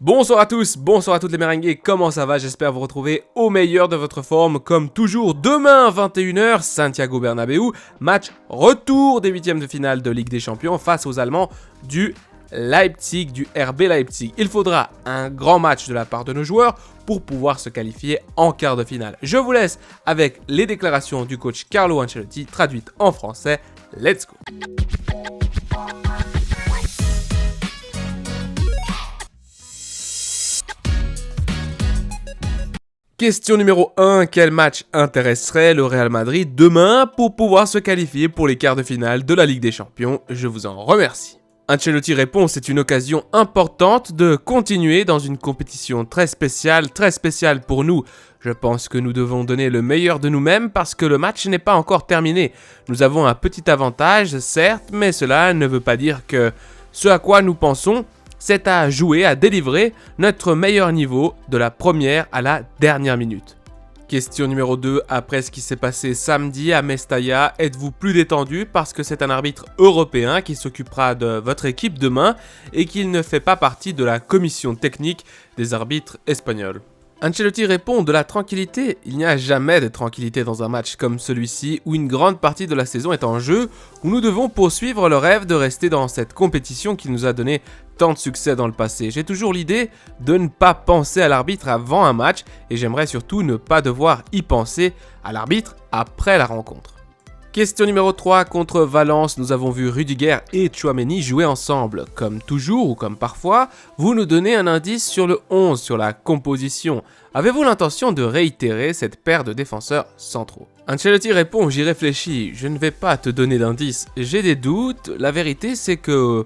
Bonsoir à tous, bonsoir à toutes les merengues, comment ça va? J'espère vous retrouver au meilleur de votre forme, comme toujours, demain 21h, Santiago Bernabéu, match retour des huitièmes de finale de Ligue des Champions face aux Allemands du Leipzig, du RB Leipzig. Il faudra un grand match de la part de nos joueurs pour pouvoir se qualifier en quart de finale. Je vous laisse avec les déclarations du coach Carlo Ancelotti, traduites en français. Let's go! Question numéro 1, quel match intéresserait le Real Madrid demain pour pouvoir se qualifier pour les quarts de finale de la Ligue des Champions? Je vous en remercie. Ancelotti répond, c'est une occasion importante de continuer dans une compétition très spéciale pour nous. Je pense que nous devons donner le meilleur de nous-mêmes parce que le match n'est pas encore terminé. Nous avons un petit avantage, certes, mais cela ne veut pas dire que ce à quoi nous pensons, c'est à jouer, à délivrer notre meilleur niveau de la première à la dernière minute. Question numéro 2, après ce qui s'est passé samedi à Mestalla, êtes-vous plus détendu parce que c'est un arbitre européen qui s'occupera de votre équipe demain et qu'il ne fait pas partie de la commission technique des arbitres espagnols? Ancelotti répond, de la tranquillité, il n'y a jamais de tranquillité dans un match comme celui-ci où une grande partie de la saison est en jeu, où nous devons poursuivre le rêve de rester dans cette compétition qui nous a donné tant de succès dans le passé. J'ai toujours l'idée de ne pas penser à l'arbitre avant un match et j'aimerais surtout ne pas devoir y penser à l'arbitre après la rencontre. Question numéro 3, contre Valence, nous avons vu Rudiger et Tchouaméni jouer ensemble. Comme toujours ou comme parfois, vous nous donnez un indice sur le 11, sur la composition. Avez-vous l'intention de réitérer cette paire de défenseurs centraux? Ancelotti répond, j'y réfléchis, je ne vais pas te donner d'indice. J'ai des doutes, la vérité c'est que...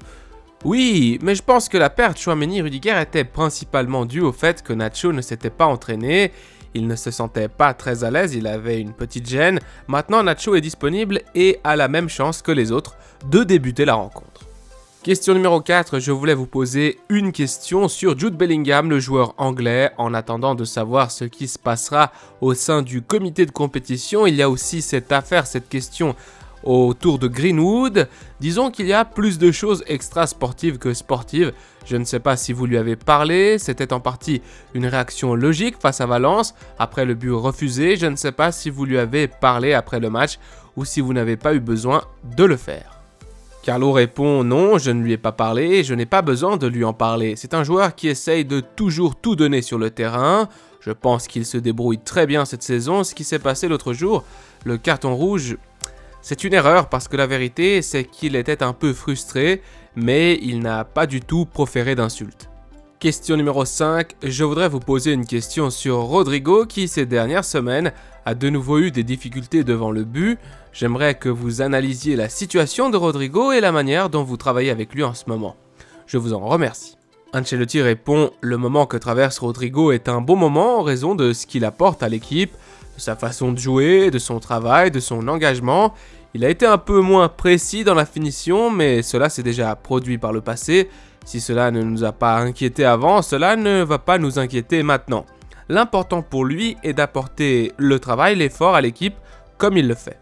Oui, mais je pense que la paire Tchouaméni-Rudiger était principalement due au fait que Nacho ne s'était pas entraîné. Il ne se sentait pas très à l'aise, il avait une petite gêne. Maintenant, Nacho est disponible et a la même chance que les autres de débuter la rencontre. Question numéro 4, je voulais vous poser une question sur Jude Bellingham, le joueur anglais. En attendant de savoir ce qui se passera au sein du comité de compétition, il y a aussi cette affaire, cette question autour de Greenwood. Disons qu'il y a plus de choses extra-sportives que sportives. Je ne sais pas si vous lui avez parlé, c'était en partie une réaction logique face à Valence, après le but refusé. Je ne sais pas si vous lui avez parlé après le match ou si vous n'avez pas eu besoin de le faire. Carlo répond non, je ne lui ai pas parlé et je n'ai pas besoin de lui en parler. C'est un joueur qui essaye de toujours tout donner sur le terrain. Je pense qu'il se débrouille très bien cette saison. Ce qui s'est passé l'autre jour, le carton rouge... C'est une erreur parce que la vérité c'est qu'il était un peu frustré, mais il n'a pas du tout proféré d'insultes. Question numéro 5, je voudrais vous poser une question sur Rodrigo qui ces dernières semaines a de nouveau eu des difficultés devant le but. J'aimerais que vous analysiez la situation de Rodrigo et la manière dont vous travaillez avec lui en ce moment. Je vous en remercie. Ancelotti répond, le moment que traverse Rodrigo est un bon moment en raison de ce qu'il apporte à l'équipe, de sa façon de jouer, de son travail, de son engagement. Il a été un peu moins précis dans la finition, mais cela s'est déjà produit par le passé. Si cela ne nous a pas inquiétés avant, cela ne va pas nous inquiéter maintenant. L'important pour lui est d'apporter le travail, l'effort à l'équipe, comme il le fait.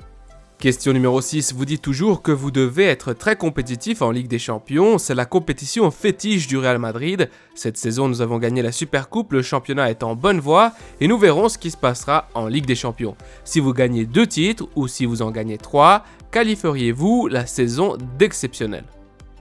Question numéro 6, vous dites toujours que vous devez être très compétitif en Ligue des Champions, c'est la compétition fétiche du Real Madrid. Cette saison, nous avons gagné la Supercoupe, le championnat est en bonne voie et nous verrons ce qui se passera en Ligue des Champions. Si vous gagnez 2 titres ou si vous en gagnez 3, qualifieriez-vous la saison d'exceptionnelle?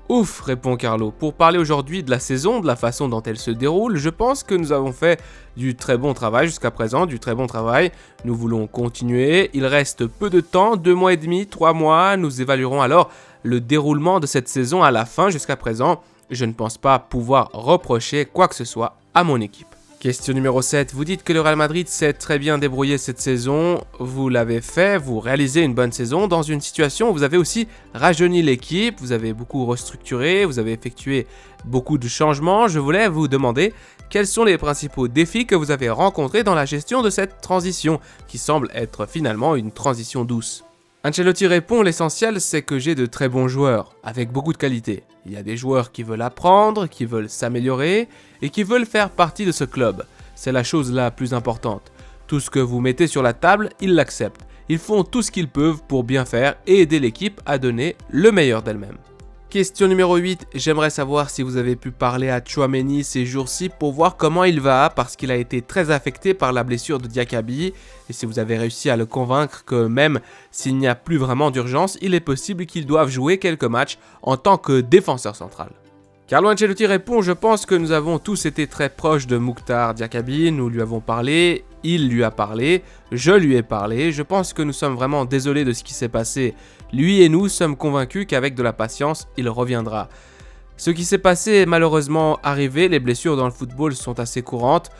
Ouf, répond Carlo. Pour parler aujourd'hui de la saison, de la façon dont elle se déroule, je pense que nous avons fait du très bon travail jusqu'à présent, du très bon travail. Nous voulons continuer. Il reste peu de temps, 2 mois et demi, 3 mois. Nous évaluerons alors le déroulement de cette saison à la fin. Jusqu'à présent, je ne pense pas pouvoir reprocher quoi que ce soit à mon équipe. Question numéro 7, vous dites que le Real Madrid s'est très bien débrouillé cette saison, vous l'avez fait, vous réalisez une bonne saison dans une situation où vous avez aussi rajeuni l'équipe, vous avez beaucoup restructuré, vous avez effectué beaucoup de changements. Je voulais vous demander quels sont les principaux défis que vous avez rencontrés dans la gestion de cette transition, qui semble être finalement une transition douce. Ancelotti répond, l'essentiel c'est que j'ai de très bons joueurs, avec beaucoup de qualité. Il y a des joueurs qui veulent apprendre, qui veulent s'améliorer et qui veulent faire partie de ce club. C'est la chose la plus importante. Tout ce que vous mettez sur la table, ils l'acceptent. Ils font tout ce qu'ils peuvent pour bien faire et aider l'équipe à donner le meilleur d'elle-même. Question numéro 8, j'aimerais savoir si vous avez pu parler à Tchouaméni ces jours-ci pour voir comment il va parce qu'il a été très affecté par la blessure de Diakaby et si vous avez réussi à le convaincre que même s'il n'y a plus vraiment d'urgence, il est possible qu'il doive jouer quelques matchs en tant que défenseur central. Carlo Ancelotti répond, je pense que nous avons tous été très proches de Mukhtar Diakaby, nous lui avons parlé, il lui a parlé, je lui ai parlé, je pense que nous sommes vraiment désolés de ce qui s'est passé. Lui et nous sommes convaincus qu'avec de la patience, il reviendra. Ce qui s'est passé est malheureusement arrivé, les blessures dans le football sont assez courantes.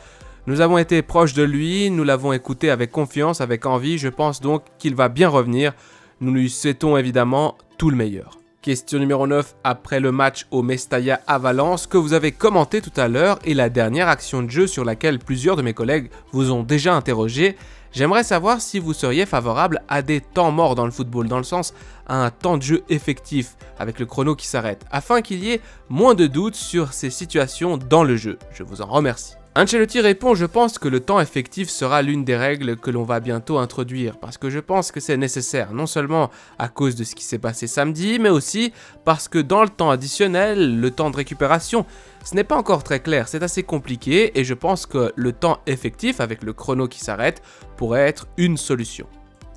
Nous avons été proches de lui, nous l'avons écouté avec confiance, avec envie, je pense donc qu'il va bien revenir. Nous lui souhaitons évidemment tout le meilleur. Question numéro 9, après le match au Mestalla à Valence que vous avez commenté tout à l'heure et la dernière action de jeu sur laquelle plusieurs de mes collègues vous ont déjà interrogé, j'aimerais savoir si vous seriez favorable à des temps morts dans le football, dans le sens à un temps de jeu effectif avec le chrono qui s'arrête, afin qu'il y ait moins de doutes sur ces situations dans le jeu. Je vous en remercie. Ancelotti répond, je pense que le temps effectif sera l'une des règles que l'on va bientôt introduire parce que je pense que c'est nécessaire, non seulement à cause de ce qui s'est passé samedi, mais aussi parce que dans le temps additionnel, le temps de récupération, ce n'est pas encore très clair, c'est assez compliqué et je pense que le temps effectif avec le chrono qui s'arrête pourrait être une solution.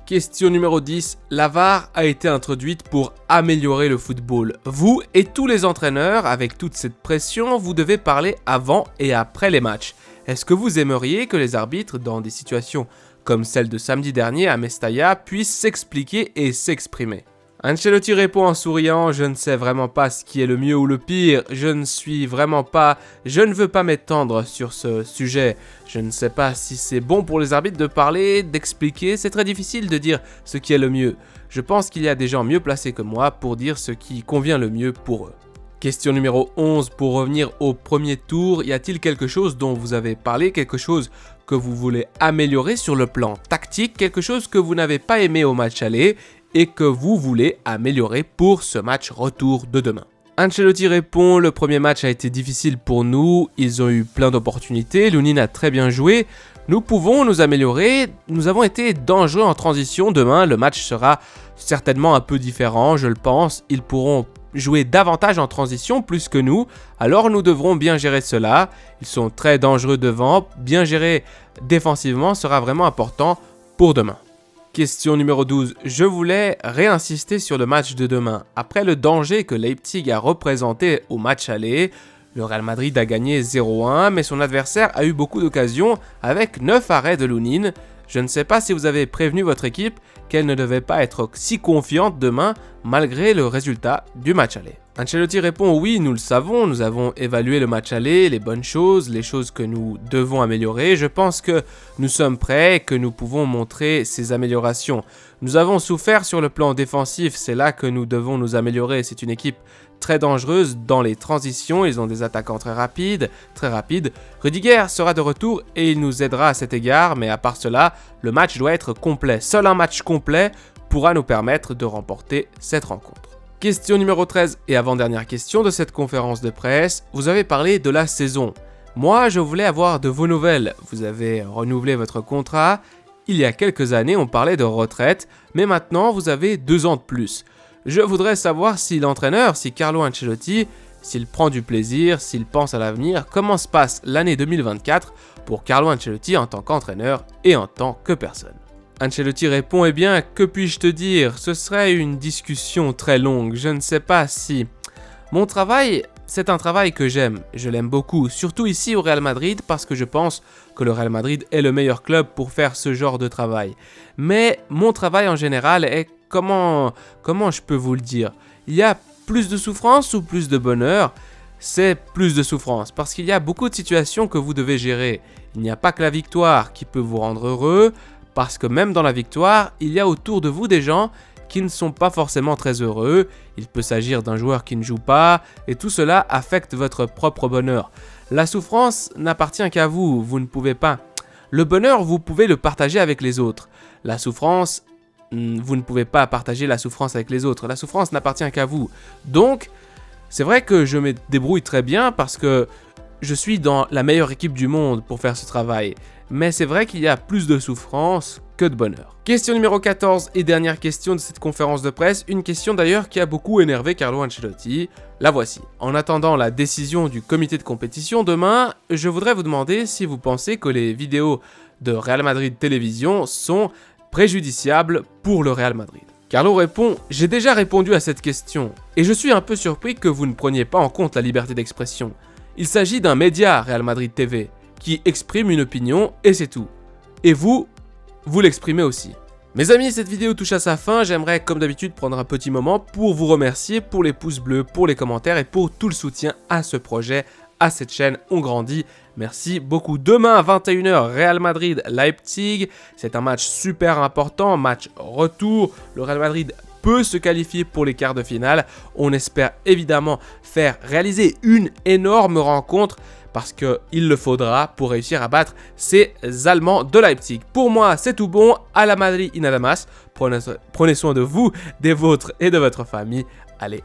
Question numéro 10, la VAR a été introduite pour améliorer le football. Vous et tous les entraîneurs, avec toute cette pression, vous devez parler avant et après les matchs. Est-ce que vous aimeriez que les arbitres, dans des situations comme celle de samedi dernier à Mestalla, puissent s'expliquer et s'exprimer ? Ancelotti répond en souriant, je ne sais vraiment pas ce qui est le mieux ou le pire, je ne veux pas m'étendre sur ce sujet, je ne sais pas si c'est bon pour les arbitres de parler, d'expliquer, c'est très difficile de dire ce qui est le mieux. Je pense qu'il y a des gens mieux placés que moi pour dire ce qui convient le mieux pour eux. Question numéro 11, pour revenir au premier tour, y a-t-il quelque chose dont vous avez parlé, quelque chose que vous voulez améliorer sur le plan tactique, quelque chose que vous n'avez pas aimé au match aller et que vous voulez améliorer pour ce match retour de demain? Ancelotti répond, le premier match a été difficile pour nous, ils ont eu plein d'opportunités, Lunin a très bien joué, nous pouvons nous améliorer, nous avons été dangereux en transition, demain le match sera certainement un peu différent, je le pense, ils pourront jouer davantage en transition plus que nous, alors nous devrons bien gérer cela, ils sont très dangereux devant, bien gérer défensivement sera vraiment important pour demain. Question numéro 12, je voulais réinsister sur le match de demain. Après le danger que Leipzig a représenté au match aller, le Real Madrid a gagné 0-1, mais son adversaire a eu beaucoup d'occasions avec 9 arrêts de Lunin. Je ne sais pas si vous avez prévenu votre équipe qu'elle ne devait pas être si confiante demain malgré le résultat du match aller. Ancelotti répond oui, nous le savons, nous avons évalué le match aller, les bonnes choses, les choses que nous devons améliorer. Je pense que nous sommes prêts et que nous pouvons montrer ces améliorations. Nous avons souffert sur le plan défensif, c'est là que nous devons nous améliorer. C'est une équipe très dangereuse dans les transitions, ils ont des attaquants très rapides. Rudiger sera de retour et il nous aidera à cet égard, mais à part cela, le match doit être complet. Seul un match complet pourra nous permettre de remporter cette rencontre. Question numéro 13 et avant-dernière question de cette conférence de presse, vous avez parlé de la saison. Moi, je voulais avoir de vos nouvelles. Vous avez renouvelé votre contrat. Il y a quelques années, on parlait de retraite, mais maintenant, vous avez 2 ans de plus. Je voudrais savoir si l'entraîneur, si Carlo Ancelotti, s'il prend du plaisir, s'il pense à l'avenir, comment se passe l'année 2024 pour Carlo Ancelotti en tant qu'entraîneur et en tant que personne. Ancelotti répond, eh bien, que puis-je te dire? Ce serait une discussion très longue, je ne sais pas si... Mon travail, c'est un travail que j'aime, je l'aime beaucoup, surtout ici au Real Madrid parce que je pense que le Real Madrid est le meilleur club pour faire ce genre de travail. Mais mon travail en général est, comment je peux vous le dire? Il y a plus de souffrance ou plus de bonheur? C'est plus de souffrance parce qu'il y a beaucoup de situations que vous devez gérer. Il n'y a pas que la victoire qui peut vous rendre heureux, parce que même dans la victoire, il y a autour de vous des gens qui ne sont pas forcément très heureux. Il peut s'agir d'un joueur qui ne joue pas, et tout cela affecte votre propre bonheur. La souffrance n'appartient qu'à vous, vous ne pouvez pas. Le bonheur, vous pouvez le partager avec les autres. La souffrance, vous ne pouvez pas partager la souffrance avec les autres. La souffrance n'appartient qu'à vous. Donc, c'est vrai que je me débrouille très bien parce que je suis dans la meilleure équipe du monde pour faire ce travail. Mais c'est vrai qu'il y a plus de souffrance que de bonheur. Question numéro 14 et dernière question de cette conférence de presse, une question d'ailleurs qui a beaucoup énervé Carlo Ancelotti. La voici. En attendant la décision du comité de compétition demain, je voudrais vous demander si vous pensez que les vidéos de Real Madrid Télévision sont préjudiciables pour le Real Madrid. Carlo répond « J'ai déjà répondu à cette question, et je suis un peu surpris que vous ne preniez pas en compte la liberté d'expression. Il s'agit d'un média, Real Madrid TV, qui exprime une opinion, et c'est tout. Et vous l'exprimez aussi. » Mes amis, cette vidéo touche à sa fin, j'aimerais comme d'habitude prendre un petit moment pour vous remercier pour les pouces bleus, pour les commentaires et pour tout le soutien à ce projet, à cette chaîne, on grandit. Merci beaucoup. Demain à 21h, Real Madrid-Leipzig. C'est un match super important, match retour. Le Real Madrid peut se qualifier pour les quarts de finale. On espère évidemment faire réaliser une énorme rencontre parce qu'il le faudra pour réussir à battre ces Allemands de Leipzig. Pour moi, c'est tout bon. À la Madrid y nada más. Prenez soin de vous, des vôtres et de votre famille. Allez,